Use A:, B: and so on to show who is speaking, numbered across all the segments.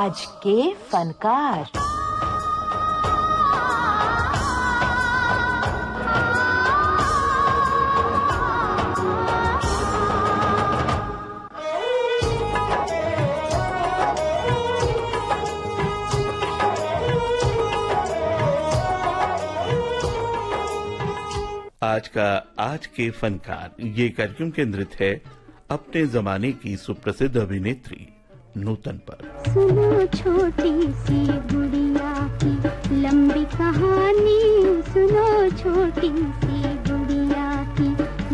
A: आज के फनकार।
B: आज के फनकार ये कार्यक्रम केंद्रित है अपने जमाने की सुप्रसिद्ध अभिनेत्री नूतन पर।
C: सुनो छोटी सी गुड़िया की लंबी कहानी, सुनो छोटी सी गुड़िया की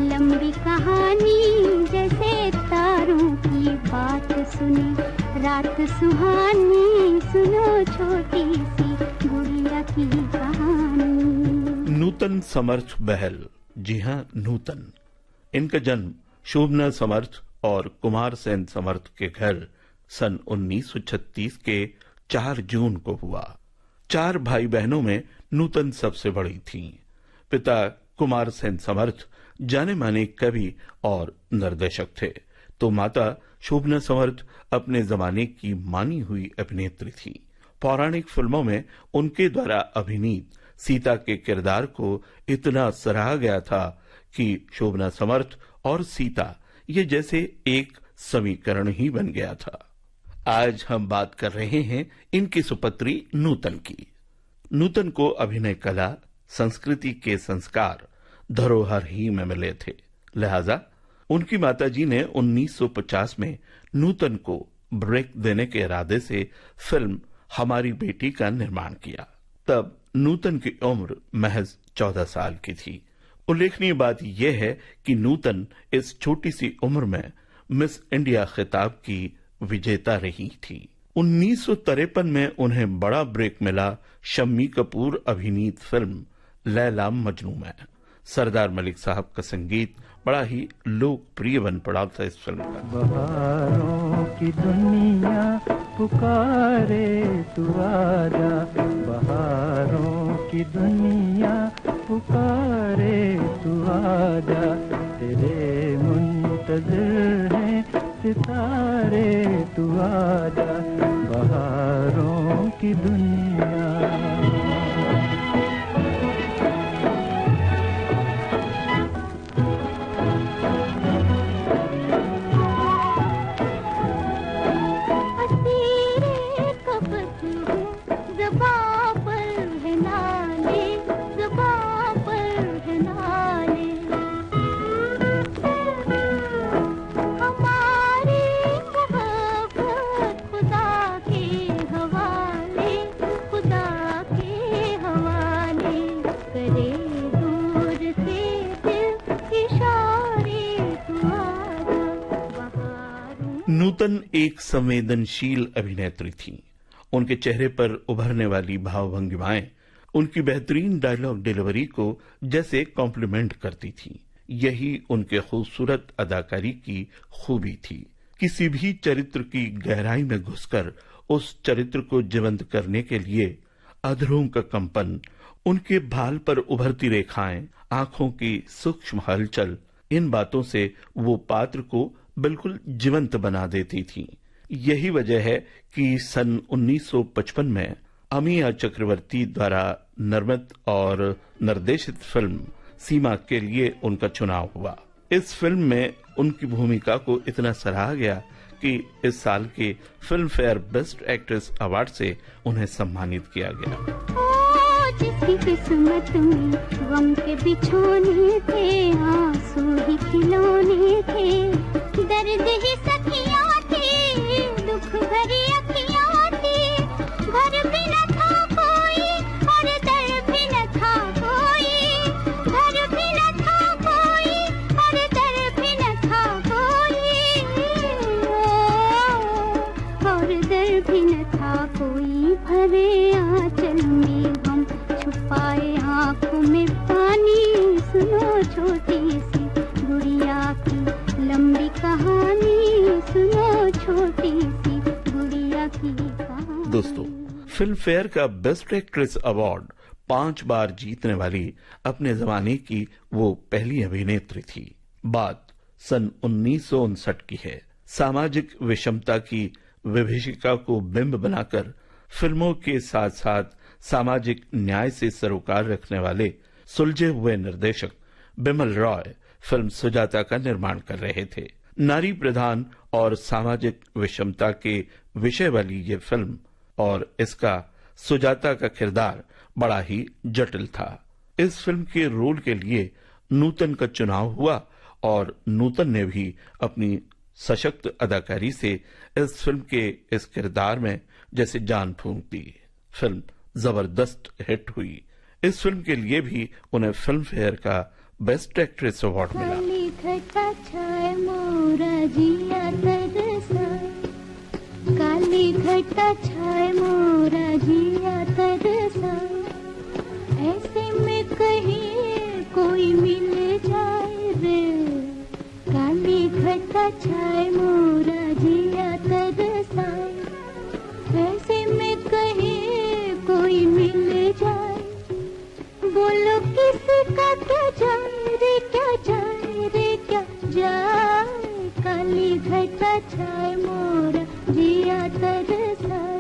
C: लंबी कहानी, जैसे तारों की बात सुने रात सुहानी, सुनो छोटी सी गुड़िया की कहानी।
B: नूतन समर्थ बहल, जी हाँ नूतन। इनका जन्म शोभना समर्थ और कुमार सेन समर्थ के घर सन 1936 के 4 जून को हुआ। 4 भाई बहनों में नूतन सबसे बड़ी थीं। पिता कुमार सेन समर्थ जाने माने कवि और निर्देशक थे, तो माता शोभना समर्थ अपने जमाने की मानी हुई अभिनेत्री थी। पौराणिक फिल्मों में उनके द्वारा अभिनीत सीता के किरदार को इतना सराहा गया था कि शोभना समर्थ और सीता ये जैसे एक समीकरण ही बन गया था। आज हम बात कर रहे हैं इनकी सुपुत्री नूतन की। नूतन को अभिनय कला, संस्कृति के संस्कार धरोहर ही में मिले थे, लिहाजा उनकी माताजी ने 1950 में नूतन को ब्रेक देने के इरादे से फिल्म हमारी बेटी का निर्माण किया। तब नूतन की उम्र महज 14 साल की थी। उल्लेखनीय बात यह है कि नूतन इस छोटी सी उम्र में मिस इंडिया खिताब की विजेता रही थी। 1953 में उन्हें बड़ा ब्रेक मिला शम्मी कपूर अभिनीत फिल्म लैला मजनू में। सरदार मलिक साहब का संगीत बड़ा ही लोकप्रिय बन पड़ा था इस फिल्म का।
D: बहारों की दुनिया पुकारे तू आजा, बहारों की दुनिया पुकारे तू आजा, तेरे मुंतज़िर हैं सितारे तू आजा, बहारों की दुनिया।
B: नूतन एक संवेदनशील अभिनेत्री थी। उनके चेहरे पर उभरने वाली भावभंगिमाएं उनकी बेहतरीन डायलॉग डिलीवरी को जैसे कॉम्प्लीमेंट करती थी। यही उनके खूबसूरत अदाकारी की खूबी थी। किसी भी चरित्र की गहराई में घुसकर उस चरित्र को जीवंत करने के लिए अधरों का कंपन, उनके भाल पर उभरती रेखाएं, आंखों की सूक्ष्म हलचल, इन बातों से वो पात्र को बिल्कुल जीवंत बना देती थी। यही वजह है कि सन 1955 में अमिया चक्रवर्ती द्वारा निर्मित और निर्देशित फिल्म सीमा के लिए उनका चुनाव हुआ। इस फिल्म में उनकी भूमिका को इतना सराहा गया कि इस साल के film fair best actress award से उन्हें सम्मानित किया गया।
C: जिसकी किस्मत में गम के बिछोने थे, आंसू ही खिलौने थे, दर्द ही सखियां थी, दुख भरी अखियां थी, घर भी न था कोई और दर भी न था कोई, घर भी न था कोई और दर भी न था कोई, और दर भी न था कोई, भरे आंचल में हम छुपाए आंखों में पानी, सुनो छोटी सी गुड़िया की लंबी कहानी, सुनो छोटी सी गुड़िया की कहानी।
B: दोस्तों, फिल्म फेयर का बेस्ट एक्ट्रेस अवार्ड 5 बार जीतने वाली अपने जमाने की वो पहली अभिनेत्री थी। बात सन 1959 की है। सामाजिक विषमता की विभीषिका को बिंब बनाकर फिल्मों के साथ साथ सामाजिक न्याय से सरोकार रखने वाले सुलझे हुए निर्देशक बिमल रॉय फिल्म सुजाता का निर्माण कर रहे थे। नारी प्रधान और सामाजिक विषमता के विषय वाली ये फिल्म और इसका सुजाता का किरदार बड़ा ही जटिल था। इस फिल्म के रोल के लिए नूतन का चुनाव हुआ और नूतन ने भी अपनी सशक्त अदाकारी से इस फिल्म के इस किरदार में जैसे जान फूंक दी। फिल्म जबरदस्त हिट हुई। इस फिल्म के लिए भी उन्हें फिल्म फेयर का बेस्ट एक्ट्रेस अवार्ड मिला।
C: काली घटा छाए मोरा जिया तरसा, ऐसे में कहीं कोई मिल जाए रे। काली घटा छाए मोरा जिया तरसा, ऐसे में कहीं कोई मिल जाए। बोलो किसका क्या जाए रे, क्या जाए रे, क्या जाए। काली घटा छाए मोरा जिया तरसाए।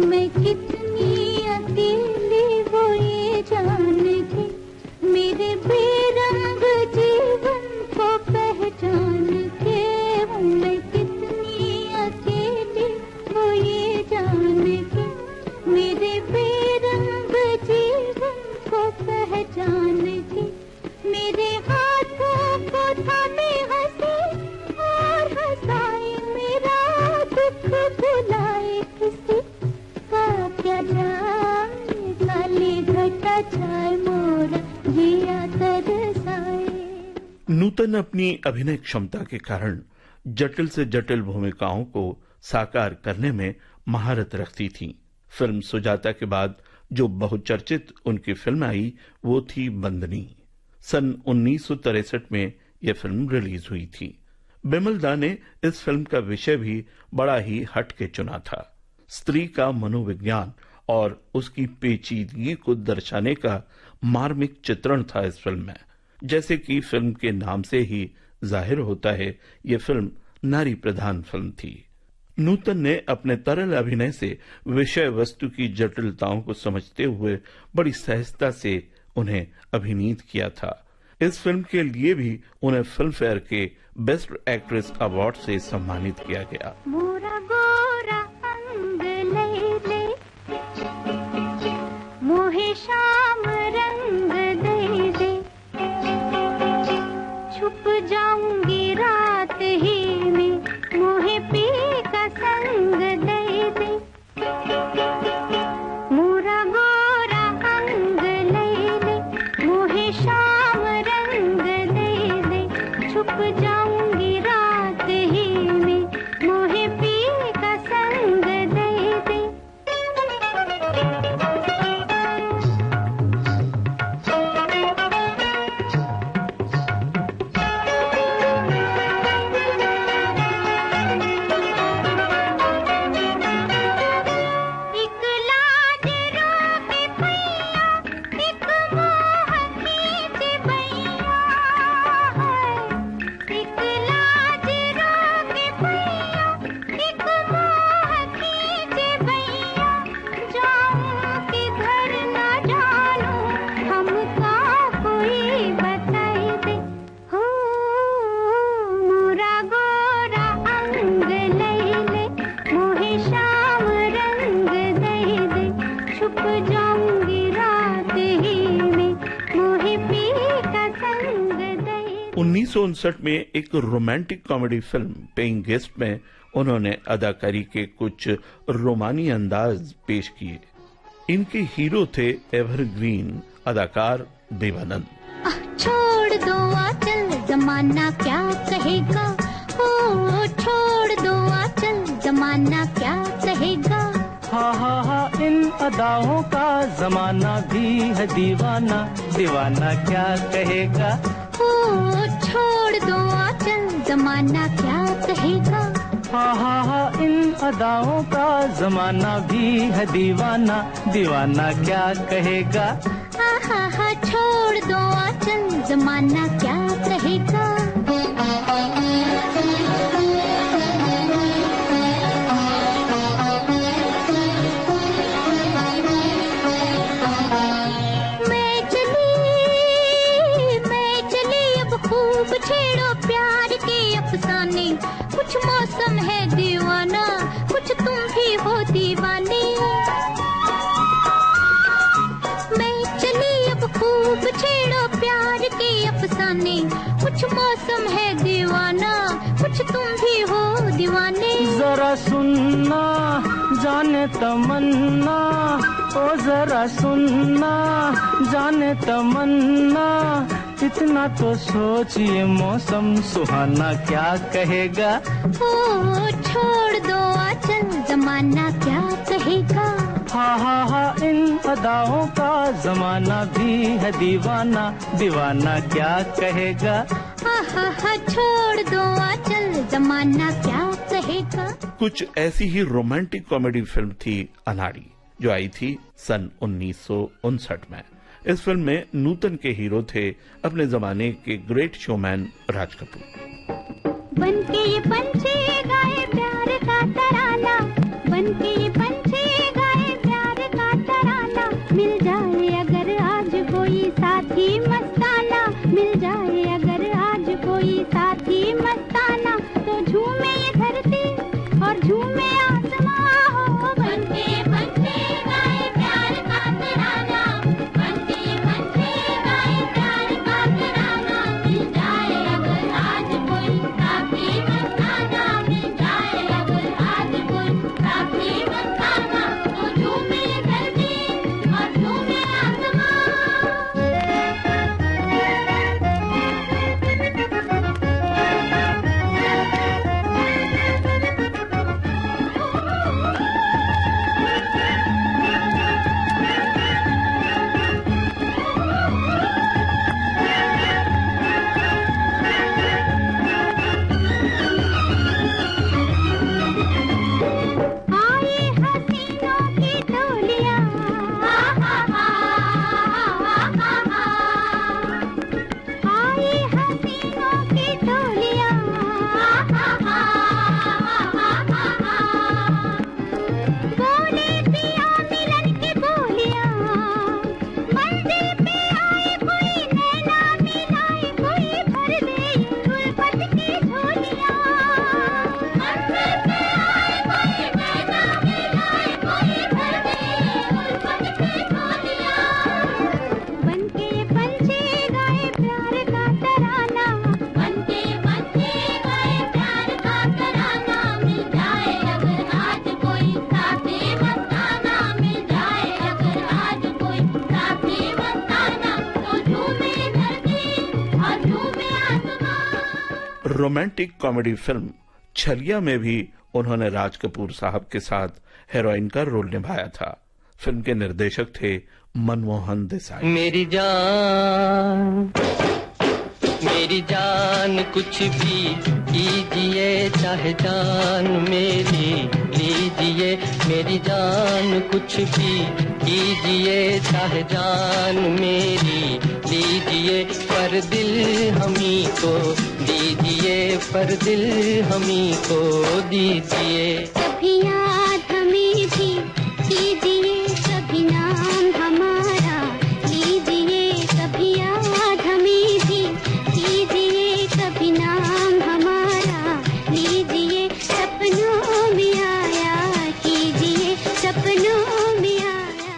C: मैं कितनी अकेली वो ये जान के, मेरे बेरंग जीवन को पहचान के। मैं कितनी अकेली वो ये जान के, मेरे बेरंग जीवन को पहचान के। मेरे हाथों को थामे हंसे और हंसाए, मेरा दुख भुलाए किसी का क्या जाए। काली घटा छाए मोरा जिया तरसाए।
B: नूतन अपनी अभिनय क्षमता के कारण जटिल से जटिल भूमिकाओं को साकार करने में महारत रखती थी। फिल्म सुजाता के बाद जो बहुचर्चित उनकी फिल्म आई वो थी बंदनी। सन 1963 में यह फिल्म रिलीज हुई थी। बिमल दा ने इस फिल्म का विषय भी बड़ा ही हटके चुना था। स्त्री का मनोविज्ञान और उसकी पेचीदगी को दर्शाने का मार्मिक चित्रण था इस फिल्म में। जैसे कि फिल्म के नाम से ही जाहिर होता है, ये फिल्म नारी प्रधान फिल्म थी। नूतन ने अपने तरल अभिनय से विषय वस्तु की जटिलताओं को समझते हुए बड़ी सहजता से उन्हें अभिनीत किया था। इस फिल्म के लिए भी उन्हें फिल्म फेयर के बेस्ट एक्ट्रेस अवार्ड से सम्मानित किया गया।
C: मोरा गोरा अंग ले ले, मोहे शाम रंग दे दे। छुप जाऊंगी रात ही में, मोहे पी का संग दे दे। मोरा गोरा अंग ले ले, मोहे शाम रंग दे दे। छुप जाऊंगी रात ही में, मोहे पी का संग दे दे। एक लाज रोके पैया, एक मोह खींचे बैया है। एक लाज रोके पैया, एक मोह खींचे बैया। जाऊं किधर न जानूं, हमका कोई बताई दे। हो मोरा गोरा अंग ले ले, मोहे शाम रंग दे दे। छुप जाऊंगी रात ही में, मोहे पी का संग दे दे।
B: 1959 में एक romantic comedy film paying guest में उन्होंने अदाकारी के कुछ रोमानी अंदाज पेश किए। इनके हीरो थे एवरग्रीन अदाकार देवानंद।
C: छोड़ दो आंचल, जमाना क्या कहेगा। ओ छोड़ दो आंचल, जमाना क्या कहेगा।
D: हा इन अदाओं का जमाना भी है दीवाना, दीवाना क्या कहेगा।
C: ओ छोड़ दो जमाना क्या कहेगा।
D: हा इन अदाओं का जमाना भी है दीवाना, दीवाना क्या कहेगा।
C: हा छोड़ दो आंचल, जमाना क्या कहेगा। छेड़ो प्यार के अफसाने, कुछ मौसम है दीवाना, कुछ तुम भी हो दीवाने। मैं चली अब खूब छेड़ो प्यार के अफसाने, कुछ मौसम है दीवाना, कुछ तुम भी हो दीवाने।
D: जरा सुनना जाने तमन्ना, ओ जरा सुनना जाने तमन्ना, इतना तो सोचिए मौसम सुहाना क्या कहेगा।
C: ओ छोड़ दो आंचल, जमाना क्या कहेगा।
D: हा इन अदाओं का जमाना भी है दीवाना, दीवाना क्या कहेगा।
C: हा छोड़ दो आंचल, जमाना क्या कहेगा।
B: कुछ ऐसी ही रोमांटिक कॉमेडी फिल्म थी अनाड़ी, जो आई थी सन 1959 में। इस फिल्म में नूतन के हीरो थे अपने जमाने के ग्रेट शोमैन राज कपूर।
C: बनके ये पंछी गाए प्यार का तराना, बनके ये पंछी गाए प्यार का तराना, मिल जाए अगर आज कोई साथी मस्ताना, मिल जाए अगर आज कोई साथी मस्ताना, तो झूमे ये धरती और झूमे आसमां हो। बनके ये पंछी गाए प्यार का तराना, बनके ये पंछी गाए प्यार का तराना, मिल जाए अगर आज कोई साथी मस्ताना, मिल जाए अगर आज कोई साथी मस्ताना, तो झूमे ये धरती और झूमे आसमां। आए हसीनों की टोलियां, आए हसीनों की टोलियां, बोले पिया मिलन की बोलियां, मंजिल पे आए कोई नैना मिलाए, कोई भर दे उल्फत की झोलियां। मंजिल पे आए कोई नैना मिलाए, कोई भर दे उल्फत की झोलियां। बनके ये पंछी गाए प्यार का तराना, बनके ये पंछी गाए प्यार का तराना, मिल जाए अगर आज कोई साथी मस्ताना, मिल जाए अगर आज कोई साथी मस्ताना, तो झूमे धरती और झूमे आसमां।
B: रोमांटिक कॉमेडी फिल्म छलिया में भी उन्होंने राज कपूर साहब के साथ हीरोइन का रोल निभाया था। फिल्म के निर्देशक थे मनमोहन देसाई।
E: मेरी जान कुछ भी कीजिए, चाहे जान मेरी लीजिए। मेरी जान कुछ भी कीजिए, चाहे जान मेरी लीजिए। पर दिल हमी को दीजिए, पर दिल हमी को दीजिए।
C: कभी याद हमें भी कीजिए, कभी नाम हमारा लीजिए। कभी याद हमें भी कीजिए, कभी नाम हमारा लीजिए। सपनों में आया कीजिए, सपनों में आया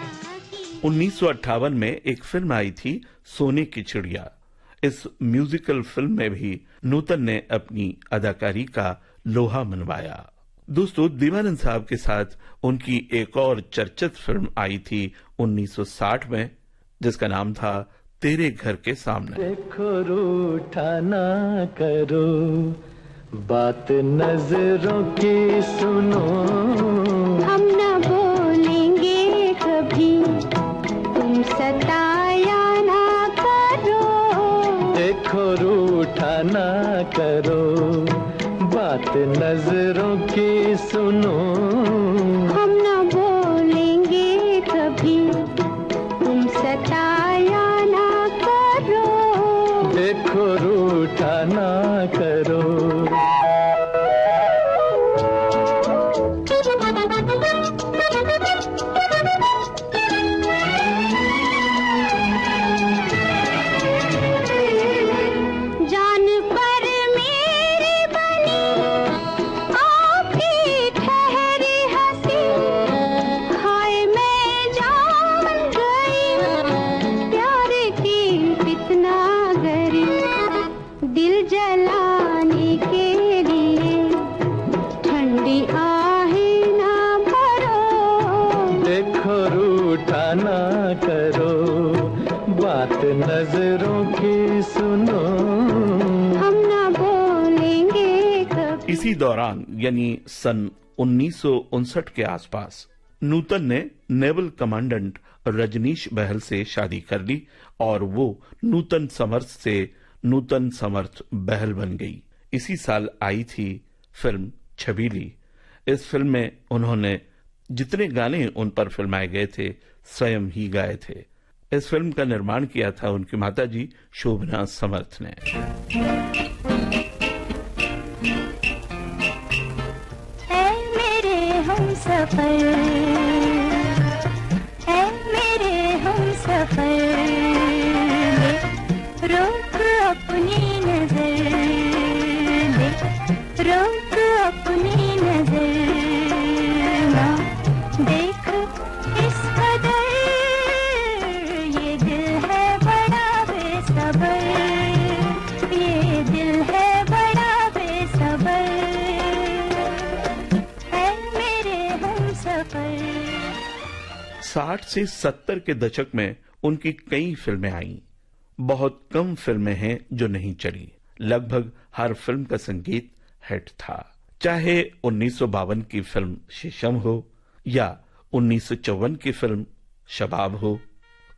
C: कीजिए।
B: 1958 में एक फिल्म आई थी सोने की चिड़िया। इस म्यूजिकल फिल्म में भी नूतन ने अपनी अदाकारी का लोहा मनवाया। दोस्तों, दीवानंद साहब के साथ उनकी एक और चर्चित फिल्म आई थी 1960 में, जिसका नाम था तेरे घर के सामने।
D: देखो रूठा ना करो, बात नजरों की सुनो।
C: हम न बोलेंगे कभी, तुम सताया ना करो।
D: देखो रूठा ना करो, रूठा ना करो। नजरों की सुनो, हम ना बोलेंगे कभी।
B: इसी दौरान यानी सन 1959 के आसपास नूतन ने नेवल कमांडेंट रजनीश बहल से शादी कर ली और वो नूतन समर्थ से नूतन समर्थ बहल बन गई। इसी साल आई थी फिल्म छबीली। इस फिल्म में उन्होंने जितने गाने उन पर फिल्माए गए थे स्वयं ही गाए थे। इस फिल्म का निर्माण किया था उनकी माताजी शोभना समर्थ ने।
C: ऐ मेरे हमसफर, ऐ मेरे हमसफर, रोक अपनी नजर, रोक अपनी नजर, ना देख इस कदर, ये दिल है बड़ा बेसबर, ये दिल है बड़ा बेसबर, है मेरे हमसफर।
B: 60 से 70 के दशक में उनकी कई फिल्में आईं। बहुत कम फिल्में हैं जो नहीं चली। लगभग हर फिल्म का संगीत हिट था, चाहे 1952 की फिल्म शीशम हो या 1954 की फिल्म शबाब हो,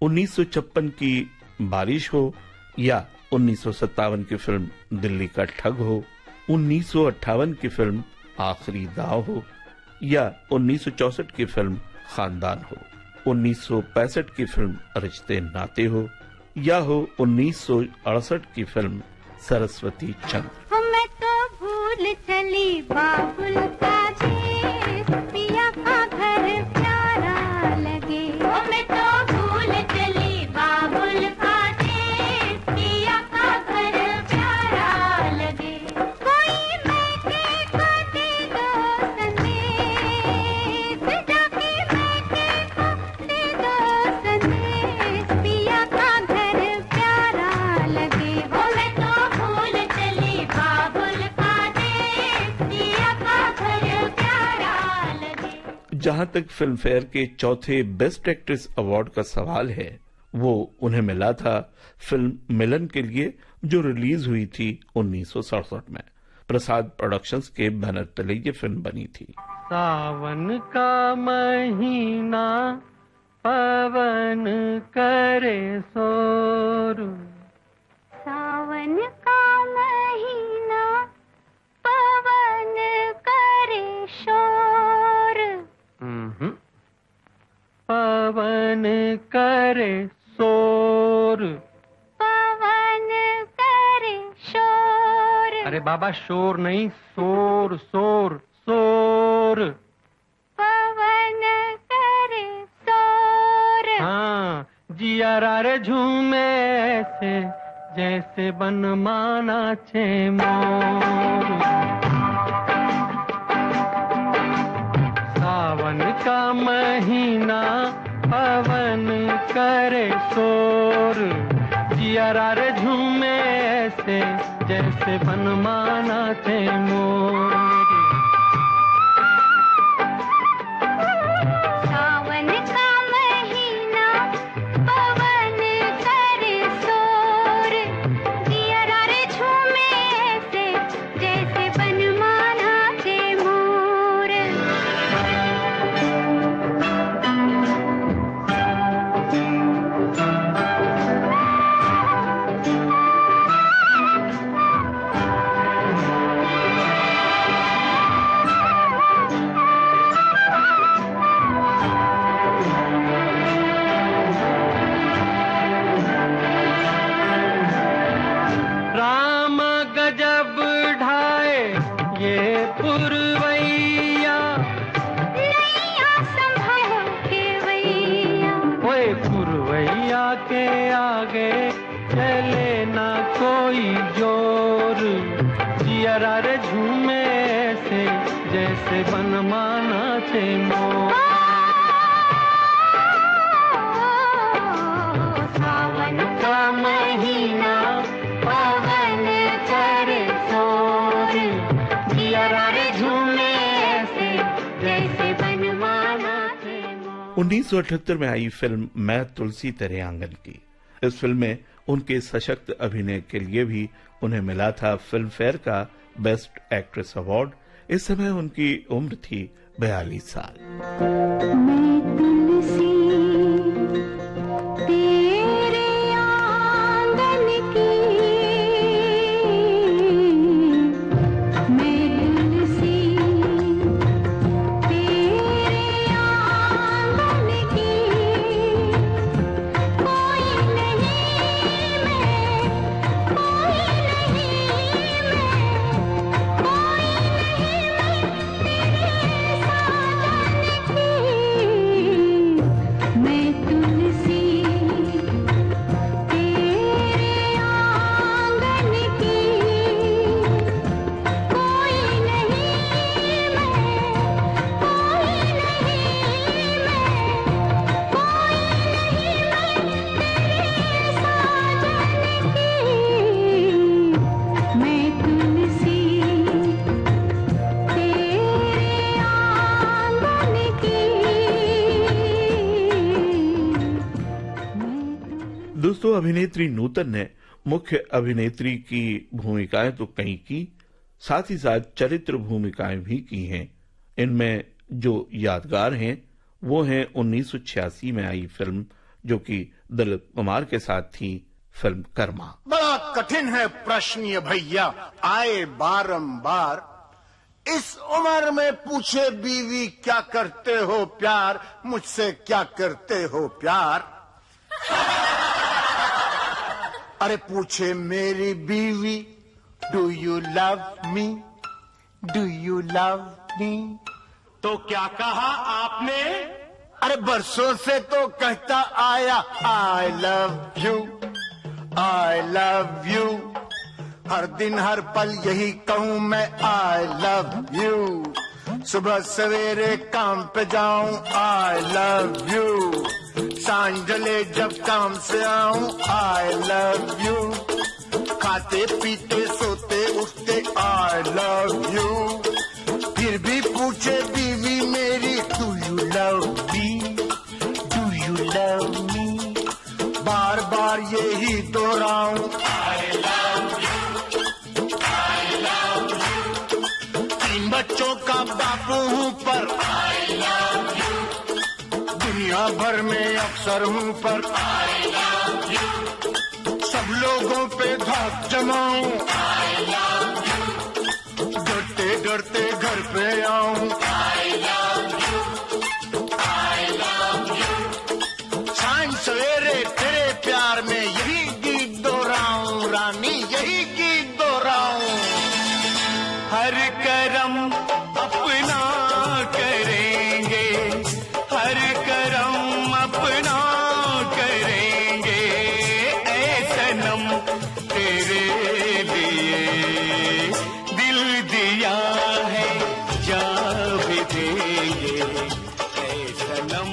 B: 1956 की बारिश हो या 1957 की फिल्म दिल्ली का ठग हो, 1958 की फिल्म आखिरी दाव हो या 1964 की फिल्म खानदान हो, 1965 की फिल्म रिश्ते नाते हो या हो 1968 की फिल्म सरस्वती चंद्र।
C: मैं तो भूल चली बाबुल का देश, पिया का घर प्यारा लगे। मैं तो भूल चली बाबुल का देश, पिया का घर प्यारा लगे। कोई मैके को दे दो संदेश, जाके मैके को दे दो संदेश, पिया का घर प्यारा लगे। मैं तो भूल चली बाबुल का देश, पिया का घर प्यारा लगे।
B: जहां तक फिल्म फेयर के चौथे बेस्ट एक्ट्रेस अवार्ड का सवाल है, वो उन्हें मिला था फिल्म मिलन के लिए, जो रिलीज हुई थी 1967 में। प्रसाद प्रोडक्शंस के बैनर तले ये फिल्म बनी थी।
D: सावन का महीना पवन करे शोर,
C: सावन का महीना पवन करे शोर,
D: पवन करे शोर।
C: पवन करे शोर।
D: अरे बाबा शोर नहीं, शोर शोर शोर।
C: पवन करे शोर।
D: हाँ, जिया रे झूमे ऐसे जैसे बन माना छे मोर। सावन का महीना पवन करे शोर, जिया रे झूमे ऐसे जैसे बन माना छे मोर।
C: सावन का महीना पवन करे शोर, जिया रे झूमे ऐसे जैसे बनमाना के मोर।
D: चले ना कोई जोर, जियरा रे झूमे ऐसे जैसे बनमाना थे मोर।
C: सावन का महीना पवन करे शोर, जियरा रे झूमे ऐसे जैसे बनमाना थे मोर।
B: 1978 में आई फिल्म मैं तुलसी तेरे आंगन की। इस फिल्म में उनके सशक्त अभिनय के लिए भी उन्हें मिला था फिल्म फेयर का बेस्ट एक्ट्रेस अवार्ड। इस समय उनकी उम्र थी 42 साल।
C: मैं तुलसी तेरे आंगन की, मैं तुलसी तेरे आंगन की, कोई नहीं मैं, कोई नहीं मैं, कोई मैं तुलसी तेरे आंगन की, कोई नहीं मैं, कोई नहीं मैं, कोई नहीं मैं तेरे साजन की, मैं तुलसी तेरे आंगन की।
B: दोस्तों, अभिनेत्री नूतन ने मुख्य अभिनेत्री की भूमिकाएं तो कई की, साथ ही साथ चरित्र भूमिकाएं भी की हैं। इनमें जो यादगार हैं वो हैं 1986 में आई फिल्म जो कि दिलीप कुमार के साथ थी, फिल्म कर्मा।
F: बड़ा कठिन है प्रश्न ये भैया, आए बारंबार। इस उम्र में पूछे बीवी क्या करते हो प्यार, मुझसे क्या करते हो प्यार। अरे पूछे मेरी बीवी do you love me, do you love मी, तो क्या कहा आपने? अरे बरसों से तो कहता आया I love you, I love you. हर दिन हर पल यही कहूँ मैं आई लव यू। सुबह सवेरे काम पे जाऊं आई लव यू, सांझ ढले जब काम से आऊं आई लव यू। खाते पीते सोते उठते आई लव यू। फिर भी पूछे बीवी मेरी do you love me, do you love me, बार बार यही दोहराऊं I love you, I love you. 3 बच्चों का बापू हूँ पर आई लव यू, दुनिया भर में अक्सर हूँ पर आई लव यू। सब लोगों पे धाक जमाऊं आई लव यू, डरते डरते घर पे आऊं आई love you, I love you. सांझ सवेरे तेरे प्यार में यही गीत दोहराऊं रानी, यही गीत दोहराऊं।
D: हर करम अपना करेंगे, हर करम अपना करेंगे, ऐ सनम तेरे लिए दिल दिया है जा भी देंगे, ऐ सनम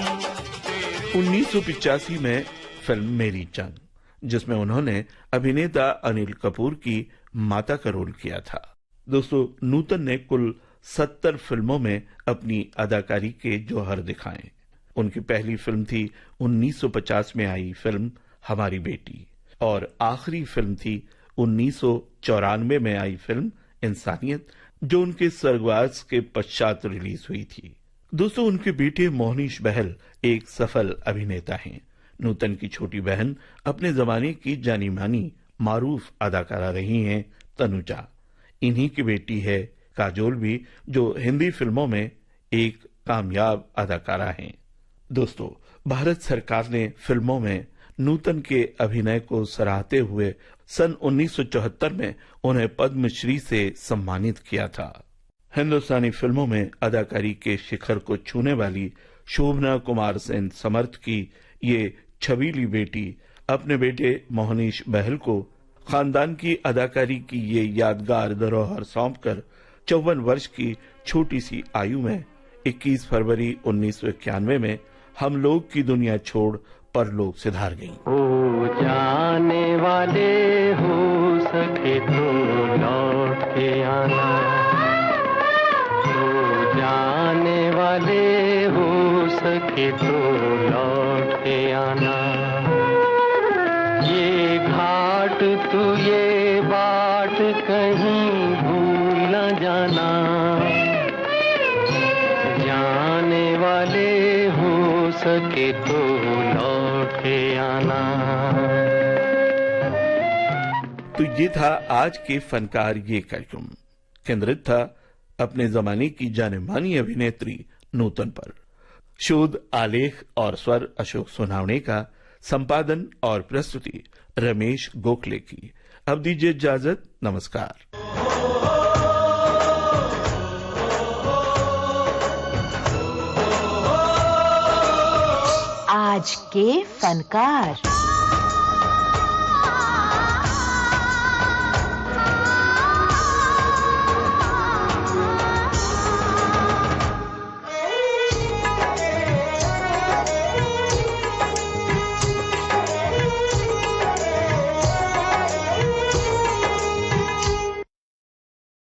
D: तेरे।
B: 1985 में फिल्म मेरी जंग, जिसमें उन्होंने अभिनेता अनिल कपूर की माता का रोल किया था। दोस्तों, नूतन ने कुल 70 फिल्मों में अपनी अदाकारी के जौहर दिखाए। उनकी पहली फिल्म थी 1950 में आई फिल्म हमारी बेटी, और आखिरी फिल्म थी 1994 में आई फिल्म इंसानियत, जो उनके स्वर्गवास के पश्चात रिलीज हुई थी। दोस्तों, उनके बेटे मोहनीश बहल एक सफल अभिनेता हैं। नूतन की छोटी बहन अपने जमाने की जानी मानी मारूफ अदाकारा रही हैं तनुजा। इन्हीं की बेटी है काजोल भी, जो हिंदी फिल्मों में एक कामयाब अदाकारा हैं। दोस्तों, भारत सरकार ने फिल्मों में नूतन के अभिनय को सराहते हुए सन 1974 में उन्हें पद्मश्री से सम्मानित किया था। हिंदुस्तानी फिल्मों में अदाकारी के शिखर को छूने वाली शोभना कुमार सेन समर्थ की ये छबीली बेटी अपने बेटे मोहनीश बहल को खानदान की अदाकारी की ये यादगार धरोहर सौंपकर 54 वर्ष की छोटी सी आयु में 21 फरवरी 1991 में हम लोग की दुनिया छोड़ परलोक सिधार गईं।
E: हो जाने वाले हो सके तो लौट के आना, हो जाने वाले हो सके तो लौट के आना। ये घाट तू ये बाट कहीं भूल न जाना, जाने वाले हो सके तो लौट के आना।
B: तो ये था आज के फनकार ये कार्यक्रम। केंद्रित था अपने जमाने की जाने मानी अभिनेत्री नूतन पर। शोध, आलेख और स्वर अशोक सोनावणे का, संपादन और प्रस्तुति रमेश गोखले की। अब दीजिए इजाजत, नमस्कार।
A: आज के फनकार।